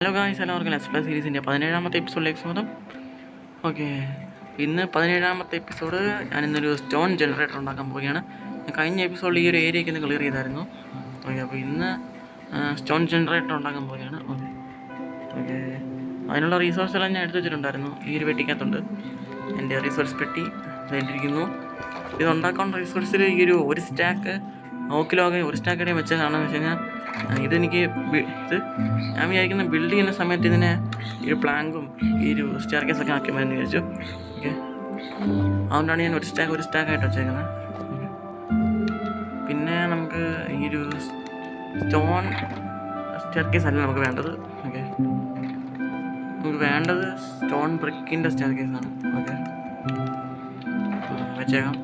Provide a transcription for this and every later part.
Hello guys, എല്ലാവർക്കും let's play സീരീസിൻ്റെ 17ാമത്തെ എപ്പിസോഡിലേക്ക് സ്വാഗതം. ഓക്കെ, ഇന്ന് 17ാമത്തെ എപ്പിസോഡ്. ഞാനിന്നൊരു സ്റ്റോൺ ജനറേറ്റർ ഉണ്ടാക്കാൻ പോവുകയാണ്. കഴിഞ്ഞ എപ്പിസോഡിൽ ഈ ഒരു ഏരിയയ്ക്ക് ഒന്ന് ക്ലിയർ ചെയ്തായിരുന്നു. ഓക്കെ, അപ്പോൾ ഇന്ന് സ്റ്റോൺ ജനറേറ്റർ ഉണ്ടാക്കാൻ പോവുകയാണ്. ഓക്കെ ഓക്കെ അതിനുള്ള റീസോഴ്സ് എല്ലാം ഞാൻ എടുത്ത് വെച്ചിട്ടുണ്ടായിരുന്നു. ഈ ഒരു പെട്ടിക്കകത്തുണ്ട് എൻ്റെ റീസോഴ്സ് പെട്ടി ഇരിക്കുന്നു. ഇതുണ്ടാക്കാനുള്ള റീസോഴ്സിൽ ഈ ഒരു സ്റ്റാക്ക് നോക്കിലോകെ ഒരു സ്റ്റാക്കടെ വെച്ചതാണെന്ന് വെച്ച് കഴിഞ്ഞാൽ ഇതെനിക്ക് ഞാൻ വിചാരിക്കുന്ന ബിൽഡ് ചെയ്യുന്ന സമയത്ത് ഇതിനെ ഈ ഒരു പ്ലാങ്കും ഈ ഒരു സ്റ്റെയർകേസൊക്കെ ആക്കി മതി വിചാരിച്ചു. ഓക്കെ, അതുകൊണ്ടാണ് ഞാൻ ഒരു സ്റ്റാക്കായിട്ട് വെച്ചേക്കുന്നത്. പിന്നെ നമുക്ക് ഈ ഒരു സ്റ്റോൺ സ്റ്റെയർകേസ് അല്ല നമുക്ക് വേണ്ടത്. ഓക്കെ, നമുക്ക് വേണ്ടത് സ്റ്റോൺ ബ്രിക്കിൻ്റെ സ്റ്റെയർകേസാണ്. ഓക്കെ, വെച്ചേക്കാം.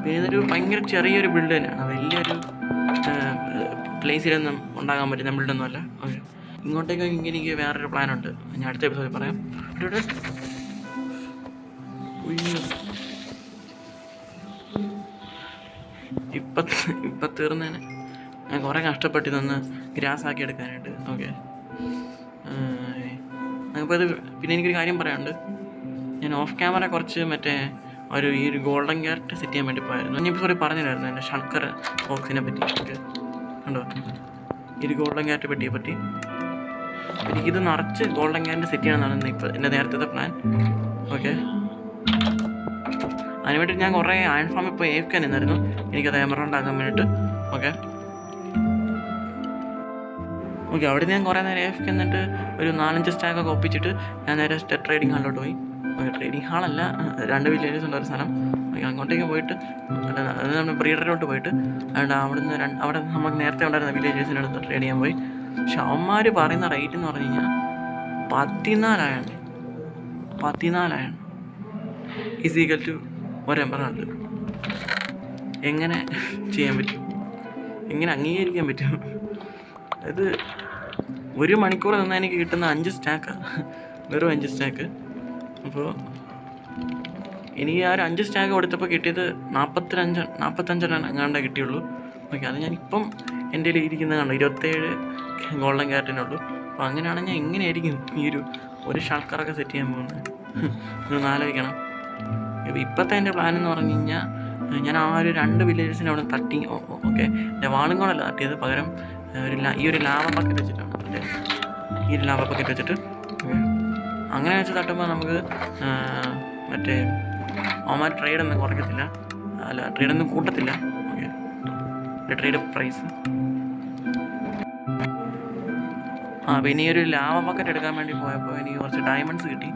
പിന്നെ ഇതൊരു ഭയങ്കര ചെറിയൊരു ബിൽഡ് തന്നെയാണ്, വലിയൊരു പ്ലേസിലൊന്നും ഉണ്ടാകാൻ പറ്റുന്ന ബിൽഡൊന്നുമല്ല. ഓക്കെ, ഇങ്ങോട്ടേക്ക് എനിക്ക് വേറൊരു പ്ലാനുണ്ട്, ഞാൻ അടുത്ത എപ്പിസോഡിൽ പറയാം. ഇപ്പം തീർന്നേനെ. ഞാൻ കുറേ കഷ്ടപ്പെട്ടിതൊന്ന് ഗ്രാസാക്കി എടുക്കാനായിട്ട്. ഓക്കെ, അപ്പോൾ ഇത് പിന്നെ എനിക്കൊരു കാര്യം പറയാനുണ്ട്. ഞാൻ ഓഫ് ക്യാമറ കുറച്ച് ഈ ഒരു ഗോൾഡൻ ക്യാരറ്റ് സെറ്റ് ചെയ്യാൻ വേണ്ടി പോയായിരുന്നു. ഞാൻ ഇപ്പോൾ പറഞ്ഞില്ലായിരുന്നു എൻ്റെ ഷൾക്കർ ബോക്സിനെ പറ്റി. ഓക്കെ, കണ്ടോ ഈ ഒരു ഗോൾഡൻ ക്യാരറ്റ് പെട്ടിയെ പറ്റി. എനിക്കിത് നിറച്ച് ഗോൾഡൻ ക്യാരറ്റ് സെറ്റ് ചെയ്യണമെന്നാണ് ഇപ്പോൾ എൻ്റെ നേരത്തെ പ്ലാൻ. ഓക്കെ, അതിനുവേണ്ടി ഞാൻ കുറേ അയൺ ഫാമിൽ പോയി ഏൽക്കാൻ നിന്നായിരുന്നു എനിക്കത് എമറൗണ്ട് ആക്കാൻ വേണ്ടിയിട്ട്. ഓക്കെ ഓക്കെ അവിടെ ഞാൻ കുറേ നേരം AFK എന്നിട്ട് ഒരു 4-5 സ്റ്റാക്കൊക്കെ ഒപ്പിച്ചിട്ട് ഞാൻ നേരെ ട്രേഡിംഗ് ഹാളിലോട്ട് പോയി. ട്രേഡിംഗ് ഹാളല്ല, 2 വില്ലേജസ് ഉള്ള ഒരു സ്ഥലം. അങ്ങോട്ടേക്ക് പോയിട്ട് അത് നമ്മൾ ബ്രീഡറിലോട്ട് പോയിട്ട് അവിടെ നമുക്ക് നേരത്തെ ഉണ്ടായിരുന്ന വില്ലേജസിൻ്റെ അടുത്ത് ട്രേഡ് ചെയ്യാൻ പോയി. പക്ഷെ അവന്മാർ പറയുന്ന റേറ്റ് എന്ന് പറഞ്ഞു കഴിഞ്ഞാൽ 14 ഈസിക്കൽ ടു ഒരു എമറൗണ്ട്. എങ്ങനെ ചെയ്യാൻ പറ്റും? എങ്ങനെ അംഗീകരിക്കാൻ പറ്റും? അത് 1 മണിക്കൂർ നിന്നാൽ എനിക്ക് കിട്ടുന്ന 5 സ്റ്റാക്കാണ്, വെറും 5 സ്റ്റാക്ക്. അപ്പോൾ എനിക്ക് ആ ഒരു 5 സ്റ്റാക്ക് കൊടുത്തപ്പോൾ കിട്ടിയത് 45 എങ്ങാണ്ടേ കിട്ടിയുള്ളൂ. ഓക്കെ, അത് ഞാനിപ്പം എൻ്റെ കയ്യിൽ ഇരിക്കുന്നത് കണ്ടോ 27 ഗോൾഡൻ ക്യാരറ്റിനുള്ളൂ. അപ്പോൾ അങ്ങനെയാണെങ്കിൽ ഞാൻ എങ്ങനെയായിരിക്കും ഈ ഒരു ഷൾക്കറൊക്കെ സെറ്റ് ചെയ്യാൻ പോകുന്നത്? ഒന്ന് ആലോചിക്കണം. ഇപ്പോഴത്തെ എൻ്റെ പ്ലാൻ എന്ന് പറഞ്ഞു കഴിഞ്ഞാൽ ഞാൻ ആ ഒരു 2 വില്ലേജസിനെ അവിടെ തട്ടി. ഓക്കെ, എൻ്റെ വാളും കൂടല്ല തട്ടിയത്, പകരം ഈ ഒരു ലാവ ബക്കറ്റ് വെച്ചിട്ടാണ്. ഈ ഒരു ലാവ ബക്കറ്റ് വെച്ചിട്ട് അങ്ങനെ വെച്ച് തട്ടുമ്പോൾ നമുക്ക് അവന്മാർ ട്രേഡൊന്നും കുറയ്ക്കത്തില്ല, അല്ല ട്രേഡൊന്നും കൂട്ടത്തില്ല. Okay, trade price. പിന്നെ ഈ ഒരു ലാവ ബക്കറ്റ് എടുക്കാൻ വേണ്ടി പോയപ്പോൾ എനിക്ക് കുറച്ച് ഡയമണ്ട്സ് കിട്ടി.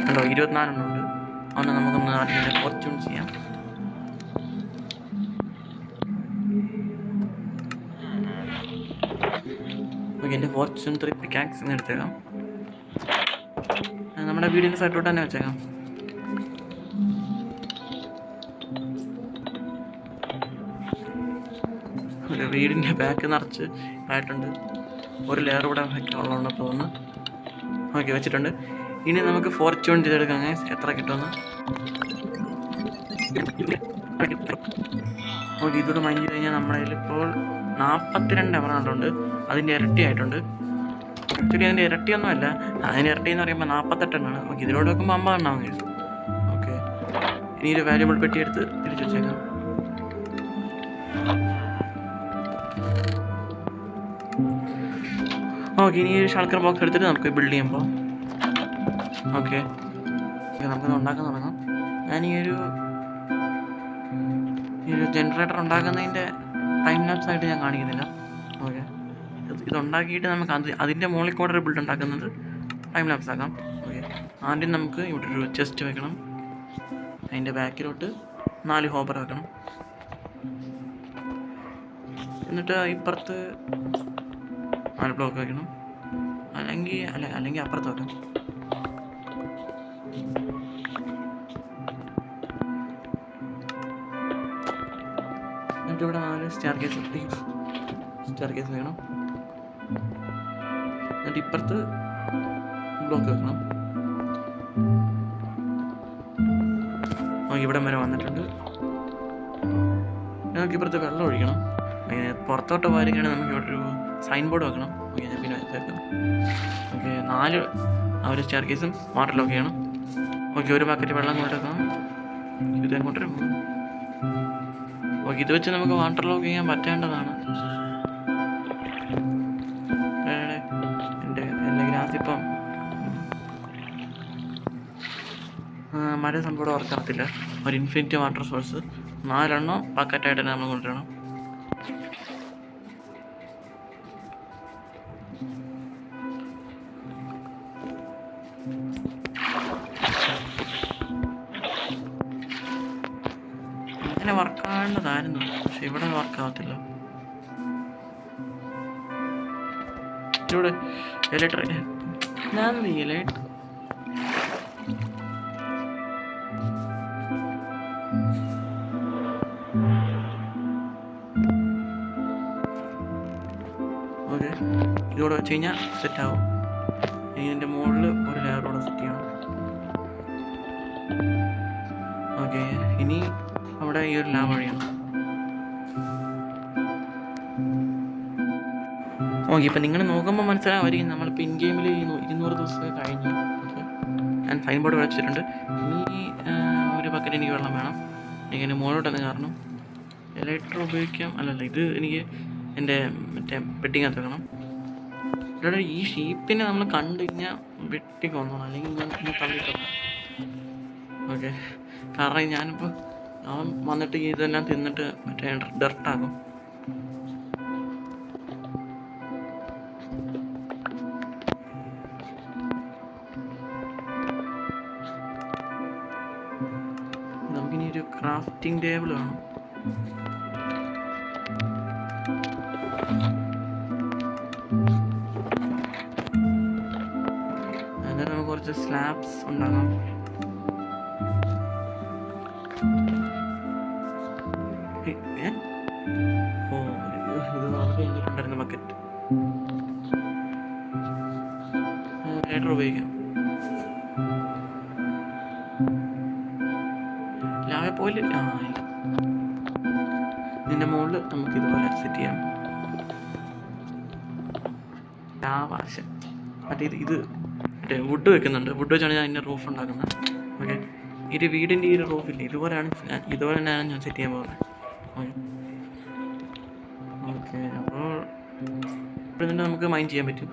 കണ്ടോ 24 ഉണ്ട്. അതുകൊണ്ട് നമുക്കൊന്ന് ആദ്യം ഫോർച്യൂൺ ചെയ്യാം. ഓക്കെ, എൻ്റെ ഫോർച്യൂൺ 3 പിക്കാക്സ് എടുത്തേക്കാം. നമ്മുടെ വീടിൻ്റെ സൈഡിലോട്ട് തന്നെ വെച്ചേക്കാം. വീടിൻ്റെ ബാക്ക് നിറച്ച് ആയിട്ടുണ്ട്. ഒരു ലെയർ കൂടെ ഉള്ളതുകൊണ്ട് തോന്നുന്നു. ഓക്കെ, വെച്ചിട്ടുണ്ട്. ഇനി നമുക്ക് ഫോർച്യൂൺ ചെയ്തെടുക്കാം. എത്ര കിട്ടുമെന്ന് ഓക്കെ, ഇതോടെ മൈൻഡ് ചെയ്ത് കഴിഞ്ഞാൽ നമ്മുടെ കയ്യിലിപ്പോൾ 42 എമറൗണ്ട് ഉണ്ട്. അതിൻ്റെ ഇരട്ടി ആയിട്ടുണ്ട്. ആക്ച്വലി അതിൻ്റെ ഇരട്ടിയൊന്നുമല്ല, അതിൻ്റെ ഇരട്ടി എന്ന് പറയുമ്പോൾ 48 എണ്ണമാണ്. ഓക്കെ, ഇതിലോട്ട് വെക്കുമ്പോൾ 50 എണ്ണാവും കേസ്. ഓക്കെ, ഇനി ഒരു വാല്യുബിൾ പെട്ടി എടുത്ത് തിരിച്ചു വെച്ചേക്കാം. ഓക്കെ, ഇനി ഒരു ഷൾക്കർ ബോക്സ് എടുത്തിട്ട് നമുക്ക് ബിൽഡ് ചെയ്യുമ്പോൾ ഓക്കെ നമുക്കിത് ഉണ്ടാക്കാൻ തുടങ്ങാം. ഞാൻ ഈ ഒരു ജനറേറ്റർ ഉണ്ടാക്കുന്നതിൻ്റെ ടൈം ലാപ്സ് ആയിട്ട് ഞാൻ കാണിക്കുന്നില്ല. ഓക്കെ, ഇതുണ്ടാക്കിയിട്ട് നമുക്ക് അതിൻ്റെ മുകളിൽ കൂടെ ഒരു ബിൽഡ് ഉണ്ടാക്കുന്നത് ടൈം ലാപ്സ് ആക്കാം. ഓക്കെ, ആദ്യം നമുക്ക് ഇവിടെ ഒരു ചെസ്റ്റ് വെക്കണം. അതിൻ്റെ ബാക്കിലോട്ട് 4 ഹോപ്പർ വെക്കണം. എന്നിട്ട് ഇപ്പുറത്ത് 4 ബ്ലോക്ക് വെക്കണം. അല്ലെങ്കിൽ അപ്പുറത്ത് വെക്കാം. എന്നിട്ട് ഇവിടെ 4 സ്റ്റെയർകേസ് വേണം. എന്നിട്ട് ഇപ്പുറത്ത് ബ്ലോക്ക് വെക്കണം. ഇവിടം വരെ വന്നിട്ടുണ്ട്. നമുക്കിപ്പുറത്ത് വെള്ളം ഒഴിക്കണം. പുറത്തോട്ട് പോരുകയാണെങ്കിൽ നമുക്ക് ഇവിടെ ഒരു സൈൻ ബോർഡ് വെക്കണം. ഓക്കെ, ഞാൻ പിന്നെ വെച്ചേക്കാം. ഓക്കെ, 4 ഒരു സ്റ്റെയർ കേസും വാട്ടർ ലോക്ക് ചെയ്യണം. ഓക്കെ, ഒരു ബക്കറ്റ് വെള്ളം കൊണ്ടെടുക്കണം. ഇത് എങ്ങോട്ട് വരും? ഓക്കെ, ഇത് വെച്ച് നമുക്ക് വാട്ടർ ലോക്ക് ചെയ്യാൻ പറ്റേണ്ടതാണ്. എൻ്റെ ഗ്രാസ് ഇപ്പം മഴ സംഭവം ഓർക്കാത്തില്ല. ഒരു ഇൻഫിനിറ്റി വാട്ടർ സോഴ്സ് 4 ബക്കറ്റായിട്ട് തന്നെ നമ്മൾ കൊണ്ടുവരണം. അങ്ങനെ വർക്കാവേണ്ടതായിരുന്നു, പക്ഷെ ഇവിടെ വർക്കാവത്തില്ല. ഇവിടെ ഞാൻ ഓക്കെ, ഇതോടെ വെച്ച് കഴിഞ്ഞാൽ സെറ്റാവും. ഇനി ഇതിൻ്റെ മുകളിൽ ഒരു ലെയറോടെ സെറ്റ് ചെയ്യണം. ഓക്കെ, ഇനി അവിടെ ഈ ഒരു ലാബ് വഴിയാണ്. ഓക്കെ, ഇപ്പം നിങ്ങൾ നോക്കുമ്പോൾ മനസ്സിലാവായിരിക്കും നമ്മളിപ്പോൾ ഇൻ ഗെയിമിൽ 200 ദിവസമൊക്കെ കഴിഞ്ഞു. ഓക്കെ, ഞാൻ സൈൻ ബോർഡ് വെച്ചിട്ടുണ്ട്. ഇനി ഒരു ബക്കറ്റ് എനിക്ക് വെള്ളം വേണം. എനിക്കതിന് മുകളിലോട്ടൊന്ന് കാരണം എലക്ട്രോ ഉപയോഗിക്കാം. അല്ലല്ല, ഇത് എനിക്ക് എൻ്റെ മറ്റേ പെട്ടിങ്ങകത്ത് വെക്കണം. ഇവിടെ ഈ ഷീപ്പിനെ നമ്മൾ കണ്ടു കഴിഞ്ഞാൽ വെട്ടിക്കൊന്നോണം, അല്ലെങ്കിൽ ഞാൻ തള്ളിക്കൊള്ളാം. ഓക്കെ, കാരണം ഞാനിപ്പോൾ അവൻ വന്നിട്ട് ഇതെല്ലാം തിന്നിട്ട് മറ്റേ ഡർട്ടാകും. നമുക്കിനി ഒരു ക്രാഫ്റ്റിംഗ് ടേബിൾ വേണം. എന്നിട്ട് നമുക്ക് കുറച്ച് സ്ലാബ്സ് ഉണ്ടാക്കാം. ഇത് നമുക്ക് കഴിഞ്ഞിട്ടുണ്ടായിരുന്ന ബക്കറ്റ് ലൈറ്റർ ഉപയോഗിക്കാം. ലാവെ പോലെ ഇല്ല. ഇതിൻ്റെ മുകളിൽ നമുക്ക് ഇതുപോലെ സെറ്റ് ചെയ്യാം. ലാവാശം മറ്റേ ഇത് മറ്റേ വുഡ് വെക്കുന്നുണ്ട്. വുഡ് വെച്ചാണ് ഞാൻ അതിൻ്റെ റൂഫ് ഉണ്ടാക്കുന്നത്. ഓക്കെ, ഇത് വീടിൻ്റെ ഈ ഒരു റൂഫില്ലേ, ഇതുപോലെ തന്നെയാണ് ഞാൻ സെറ്റ് ചെയ്യാൻ പോകുന്നത്. ഓക്കെ, അപ്പോൾ ഇവിടെ തന്നെ നമുക്ക് മൈൻഡ് ചെയ്യാൻ പറ്റും.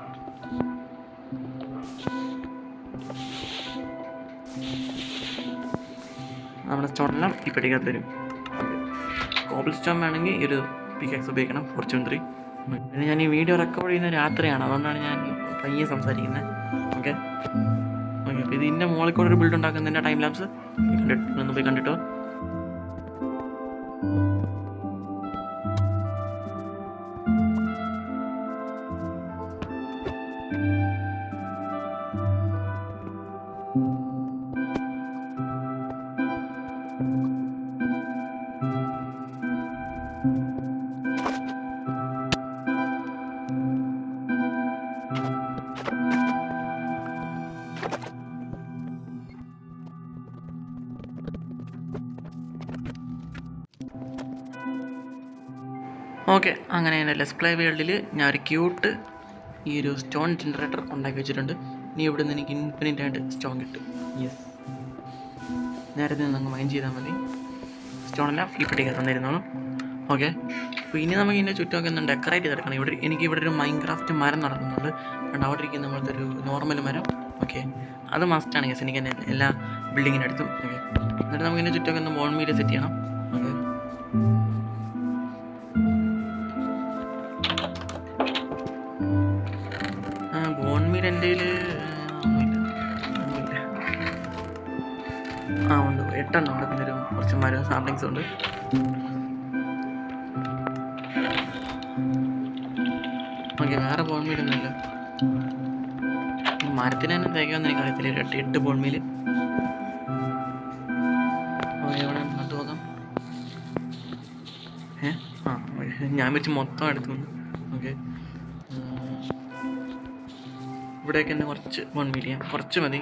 നമ്മുടെ സ്റ്റോണെല്ലാം ഈ പെട്ടിക്കകത്ത് വരും. കോബിൾ സ്റ്റോൺ വേണമെങ്കിൽ ഈ ഒരു പിക്കാക്സ് ഉപയോഗിക്കണം, ഫോർച്യൂൺ 3. പിന്നെ ഞാൻ ഈ വീഡിയോ റെക്കോർഡ് ചെയ്യുന്ന രാത്രിയാണ്, അതുകൊണ്ടാണ് ഞാൻ പയ്യെ സംസാരിക്കുന്നത്. ഓക്കെ ഓക്കെ, അപ്പോൾ ഇതിൻ്റെ മുകളിൽ കൂടെ ഒരു ബിൽഡ് ഉണ്ടാക്കുന്നതിൻ്റെ ടൈം ലാപ്സ് ഒന്ന് പോയി കണ്ടിട്ടോ. ഓക്കെ, അങ്ങനെ എൻ്റെ ലെറ്റ്സ് പ്ലേ വേൾഡിൽ ഞാൻ ഒരു ക്യൂട്ട് ഈ ഒരു സ്റ്റോൺ ജനറേറ്റർ ഉണ്ടാക്കി വെച്ചിട്ടുണ്ട്. ഇനി ഇവിടെ നിന്ന് എനിക്ക് ഇൻഫിനിറ്റ് ആയിട്ട് സ്റ്റോൺ കിട്ടും. യെസ്, നേരത്തെ നിന്ന് മൈൻഡ് ചെയ്താൽ മതി. സ്റ്റോണെല്ലാം ഈ പെട്ടിക്കകത്ത് തന്നിരുന്നോളൂ. ഓക്കെ, അപ്പോൾ ഇനി നമുക്ക് ഇതിൻ്റെ ചുറ്റുമൊക്കെ ഒന്ന് ഡെക്കറേറ്റ് ചെയ്തെടുക്കണം. ഇവിടെ ഒരു മൈൻക്രാഫ്റ്റ് മരം നടക്കുന്നുണ്ട്. അതുകൊണ്ട് അവിടെ ഇരിക്കുന്ന നമ്മളത്തെ ഒരു നോർമൽ മരം. ഓക്കെ, അത് മസ്റ്റാണ്. യെസ്, എനിക്ക് എൻ്റെ എല്ലാ ബിൽഡിങ്ങിൻ്റെ അടുത്തും. ഓക്കെ, എന്നിട്ട് നമുക്ക് ഇതിൻ്റെ ചുറ്റുമൊക്കെ ഒന്ന് ബോൺ മീൽ സെറ്റ് ചെയ്യണം. ഓക്കെ, ബോൺമീൽ എൻ്റെ കയ്യിൽ ഒന്നുമില്ല. ഉണ്ട്, 8 ഉണ്ട്. പിന്നെ കുറച്ച് മരം സാപ്ലിങ്സ് ഉണ്ട്. ഓക്കെ, വേറെ ബോൺമീൽ ഒന്നുമില്ല. മരത്തിന് തന്നെ തേക്കാമെന്ന് എനിക്ക് അറിയത്തില്ല. 8 ബോൺമീൽ. ഓക്കെ, ഇവിടെ നട്ടു നോക്കാം. ഞാൻ വെച്ച് മൊത്തം എടുത്തു വന്നു. ഓക്കെ, ഇവിടേക്ക് തന്നെ കുറച്ച് ബോൺമീൽ ചെയ്യാം. കുറച്ച് മതി.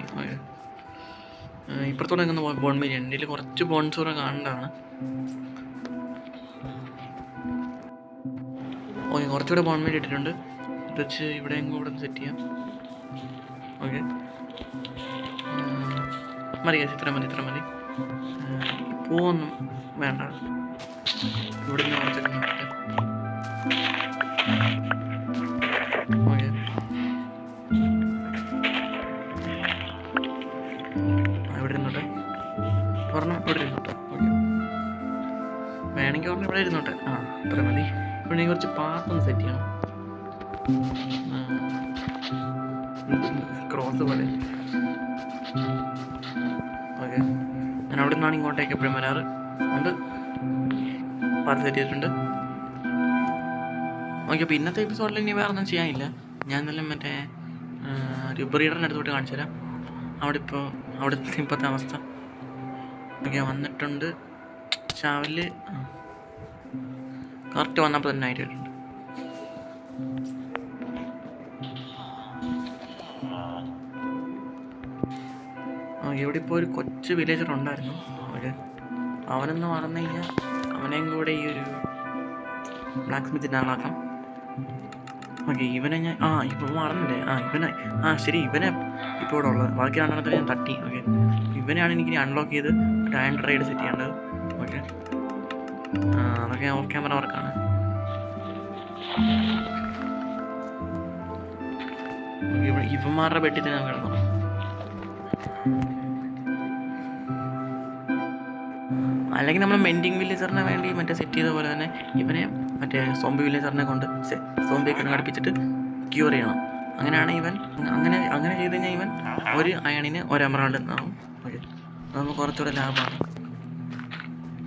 ഇപ്പുറത്തോടെ നിൽക്കുന്ന ബോൺമീൽ ഉണ്ട്. ഇതിൽ കുറച്ച് ബോൺസൂറ് കാണേണ്ടതാണ്. ഓക്കെ, കുറച്ചുകൂടെ ബോൺമീൽ ഇട്ടിട്ടുണ്ട്. ഇത് വെച്ച് ഇവിടെ എങ്ങും ഇവിടെ സെറ്റ് ചെയ്യാം. ഓക്കെ, മതി ഗൈസ്, ഇത്ര മതി. പൂവൊന്നും വേണ്ട, ഇവിടെ നിന്ന് കുറച്ചൊക്കെ നോക്കട്ടെ. ഓക്കെ, ഇവിടെ ഇരുന്നോട്ടെ, ഒരെണ്ണം ഇവിടെ ഇരുന്നോട്ടെ. ഓക്കെ, വേണമെങ്കിൽ ഒരെണ്ണം ഇവിടെ ഇരുന്നോട്ടെ. അത്ര മതി. ഇവിടെ കുറച്ച് പാത്തൊന്ന് സെറ്റ് ചെയ്യണം, ക്രോസ് പോലെ. ഓക്കെ, ഞാൻ അവിടെ നിന്നാണ് ഇങ്ങോട്ടേക്ക് എപ്പോഴും വരാറ്. അതുകൊണ്ട് പാത്ത് സെറ്റ് ചെയ്തിട്ടുണ്ട്. ഓക്കെ, അപ്പോൾ ഇന്നത്തെ എപ്പിസോഡിൽ ഇനി വേറെ ഒന്നും ചെയ്യാനില്ല. ഞാൻ ഇന്നലെ മറ്റേ ഒരു ബ്രീഡറിൻ്റെ അടുത്തോട്ട് കാണിച്ചു തരാം. അവിടുത്തെ ഇപ്പോഴത്തെ അവസ്ഥ. ഓക്കെ, വന്നിട്ടുണ്ട്. രാവിലെ കറക്റ്റ് വന്നപ്പോൾ തന്നെ ആയിട്ട് വരുന്നുണ്ട്. ഇവിടെ ഇപ്പോൾ ഒരു കൊച്ചു വില്ലേജർ ഉണ്ടായിരുന്നു. അവനൊന്ന് മറന്നു കഴിഞ്ഞാൽ അവനെയും കൂടെ ഈ ഒരു ബ്ലാക്ക് സ്മിത്തിൻ്റെ ആളാക്കാം. ഓക്കെ, ഇവനെ ഞാൻ ഇപ്പം മറന്നില്ലേ? ശരി, ഇവനെ ഇപ്പോൾ ഇവിടെ ഉള്ളത്. ബാക്കി രണ്ടെണ്ണത്തിൽ ഞാൻ തട്ടി. ഓക്കെ, ഇവനെയാണ് എനിക്ക് അൺലോക്ക് ചെയ്ത് ഒരു റൈഡ് സെറ്റ് ചെയ്യേണ്ടത്. ഓക്കെ, അതൊക്കെ ഓഫ് ക്യാമറ വർക്കാണ്. ഇവന്മാരുടെ പെട്ടി തന്നെ ഞാൻ കിടന്നു. അല്ലെങ്കിൽ നമ്മൾ മെൻഡിങ് വില്ലേജറിനെ വേണ്ടി മറ്റേ സെറ്റ് ചെയ്ത പോലെ തന്നെ ഇവനെ മറ്റേ സോംബി വില്ലേജറിനെ കൊണ്ട് സോംബിയൊക്കെ ഘടിപ്പിച്ചിട്ട് ക്യൂർ ചെയ്യണം. അങ്ങനെയാണ് ഇവൻ അങ്ങനെ ചെയ്ത് കഴിഞ്ഞാൽ ഇവൻ ഒരു അയണിന് ഒരു എമറാൾഡ് എന്നാവും. ഓക്കെ, നമുക്ക് കുറച്ചുകൂടെ ലാഭമാണ്.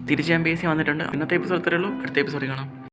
തിരിച്ച് ഞാൻ പേസി വന്നിട്ടുണ്ട്. ഇന്നത്തെ എപ്പിസോഡ് ഇത്രയേ ഉള്ളൂ. അടുത്ത എപ്പിസോഡിൽ കാണാം.